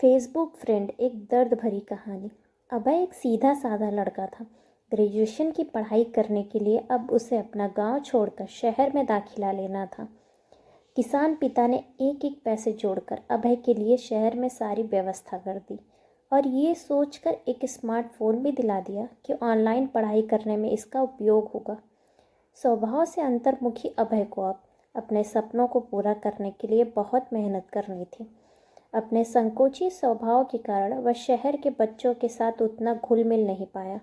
Facebook friend, एक दर्द भरी कहानी। अभय एक सीधा साधा लड़का था। ग्रेजुएशन की पढ़ाई करने के लिए अब उसे अपना गांव छोड़कर शहर में दाखिला लेना था। किसान पिता ने एक एक पैसे जोड़कर अभय के लिए शहर में सारी व्यवस्था कर दी और ये सोचकर एक स्मार्टफोन भी दिला दिया कि ऑनलाइन पढ़ाई करने में इसका उपयोग होगा। स्वभाव से अंतर्मुखी अभय को अब अपने सपनों को पूरा करने के लिए बहुत मेहनत करनी थी। अपने संकोची स्वभाव के कारण वह शहर के बच्चों के साथ उतना घुल मिल नहीं पाया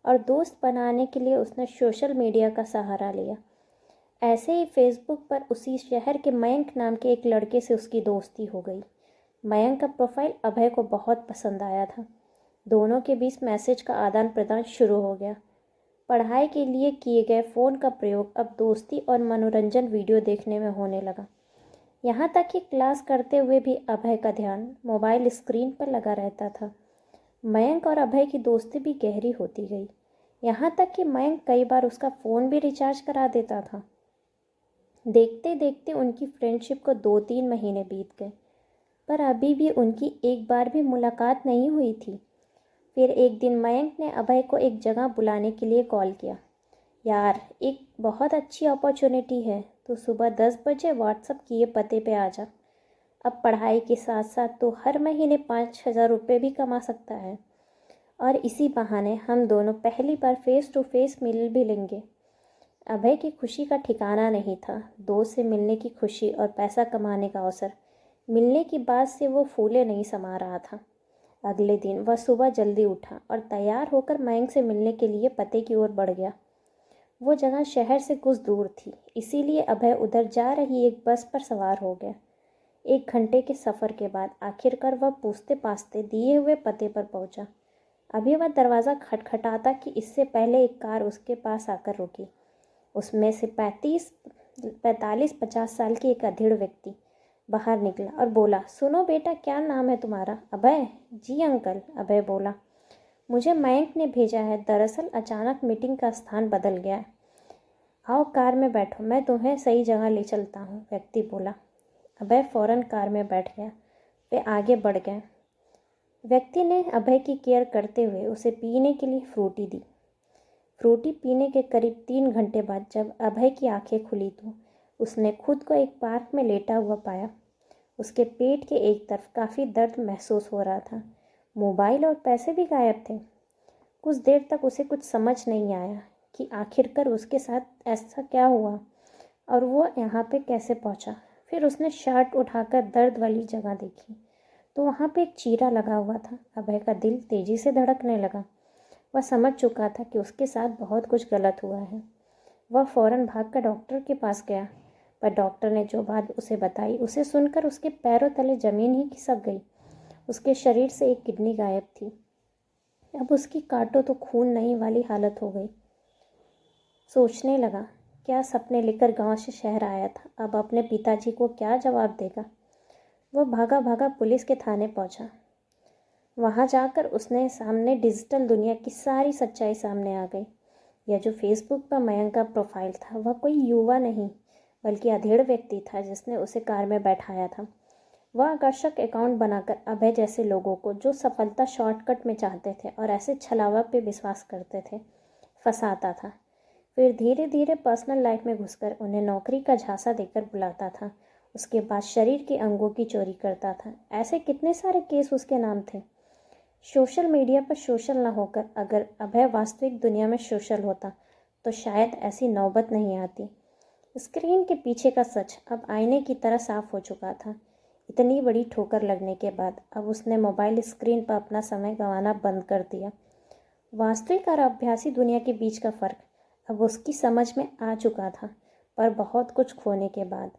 और दोस्त बनाने के लिए उसने सोशल मीडिया का सहारा लिया। ऐसे ही फेसबुक पर उसी शहर के मयंक नाम के एक लड़के से उसकी दोस्ती हो गई। मयंक का प्रोफाइल अभय को बहुत पसंद आया था। दोनों के बीच मैसेज का आदान प्रदान शुरू हो गया। पढ़ाई के लिए किए गए फ़ोन का प्रयोग अब दोस्ती और मनोरंजन वीडियो देखने में होने लगा। यहाँ तक कि क्लास करते हुए भी अभय का ध्यान मोबाइल स्क्रीन पर लगा रहता था। मयंक और अभय की दोस्ती भी गहरी होती गई, यहाँ तक कि मयंक कई बार उसका फ़ोन भी रिचार्ज करा देता था। देखते देखते उनकी फ्रेंडशिप को 2-3 महीने बीत गए, पर अभी भी उनकी एक बार भी मुलाकात नहीं हुई थी। फिर एक दिन मयंक ने अभय को एक जगह बुलाने के लिए कॉल किया। यार, एक बहुत अच्छी अपॉर्चुनिटी है, तो सुबह 10 बजे व्हाट्सअप किए पते पे आ जा। अब पढ़ाई के साथ साथ तो हर महीने 5,000 रुपये भी कमा सकता है और इसी बहाने हम दोनों पहली बार फेस टू फेस मिल भी लेंगे। अभय की खुशी का ठिकाना नहीं था। दोस्त से मिलने की खुशी और पैसा कमाने का अवसर मिलने की बात से वो फूले नहीं समा रहा था। अगले दिन वह सुबह जल्दी उठा और तैयार होकर मयंक से मिलने के लिए पते की ओर बढ़ गया। वो जगह शहर से कुछ दूर थी, इसीलिए अभय उधर जा रही एक बस पर सवार हो गया। 1 घंटे के सफ़र के बाद आखिरकार वह पूछते पाछते दिए हुए पते पर पहुंचा। अभी वह दरवाज़ा खटखटाता कि इससे पहले एक कार उसके पास आकर रुकी। उसमें से 45-50 साल की एक अधेड़ व्यक्ति बाहर निकला और बोला, सुनो बेटा, क्या नाम है तुम्हारा? अभय। जी अंकल, अभय बोला। मुझे मयंक ने भेजा है, दरअसल अचानक मीटिंग का स्थान बदल गया है। आओ कार में बैठो, मैं तुम्हें सही जगह ले चलता हूँ, व्यक्ति बोला। अभय फौरन कार में बैठ गया। वे आगे बढ़ गए। व्यक्ति ने अभय की केयर करते हुए उसे पीने के लिए फ्रूटी दी। फ्रूटी पीने के करीब 3 घंटे बाद जब अभय की आंखें खुली तो उसने खुद को एक पार्क में लेटा हुआ पाया। उसके पेट के एक तरफ काफ़ी दर्द महसूस हो रहा था। मोबाइल और पैसे भी गायब थे। कुछ देर तक उसे कुछ समझ नहीं आया कि आखिरकार उसके साथ ऐसा क्या हुआ और वो यहाँ पे कैसे पहुँचा। फिर उसने शर्ट उठाकर दर्द वाली जगह देखी तो वहाँ पे एक चीरा लगा हुआ था। अभय का दिल तेज़ी से धड़कने लगा। वह समझ चुका था कि उसके साथ बहुत कुछ गलत हुआ है। वह फ़ौरन भागकर डॉक्टर के पास गया, पर डॉक्टर ने जो बात उसे बताई उसे सुनकर उसके पैरों तले ज़मीन ही खिसक गई। उसके शरीर से एक किडनी गायब थी। अब उसकी काटो तो खून नहीं वाली हालत हो गई। सोचने लगा, क्या सपने लेकर गांव से शहर आया था, अब अपने पिताजी को क्या जवाब देगा। वो भागा भागा पुलिस के थाने पहुंचा। वहां जाकर उसने सामने डिजिटल दुनिया की सारी सच्चाई सामने आ गई। यह जो फेसबुक पर मयंक का प्रोफाइल था, वह कोई युवा नहीं बल्कि अधेड़ व्यक्ति था जिसने उसे कार में बैठाया था। वह आकर्षक अकाउंट बनाकर अभय जैसे लोगों को जो सफलता शॉर्टकट में चाहते थे और ऐसे छलावा पे विश्वास करते थे, फंसाता था। फिर धीरे धीरे पर्सनल लाइफ में घुसकर उन्हें नौकरी का झांसा देकर बुलाता था। उसके बाद शरीर के अंगों की चोरी करता था। ऐसे कितने सारे केस उसके नाम थे। सोशल मीडिया पर सोशल न होकर अगर अभय वास्तविक दुनिया में सोशल होता तो शायद ऐसी नौबत नहीं आती। स्क्रीन के पीछे का सच अब आईने की तरह साफ हो चुका था। इतनी बड़ी ठोकर लगने के बाद अब उसने मोबाइल स्क्रीन पर अपना समय गंवाना बंद कर दिया। वास्तविक और अभ्यासी दुनिया के बीच का फ़र्क अब उसकी समझ में आ चुका था, पर बहुत कुछ खोने के बाद।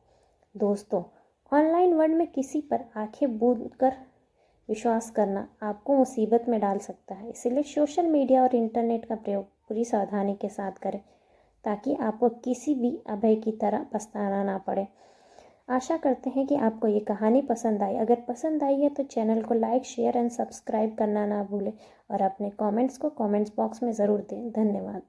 दोस्तों, ऑनलाइन वर्ल्ड में किसी पर आंखें बूंद कर विश्वास करना आपको मुसीबत में डाल सकता है। इसलिए सोशल मीडिया और इंटरनेट का प्रयोग पूरी सावधानी के साथ करें ताकि आपको किसी भी अभय की तरह पछताना ना पड़े। आशा करते हैं कि आपको ये कहानी पसंद आई। अगर पसंद आई है तो चैनल को लाइक, शेयर एंड सब्सक्राइब करना ना भूलें और अपने कमेंट्स को कमेंट्स बॉक्स में ज़रूर दें। धन्यवाद।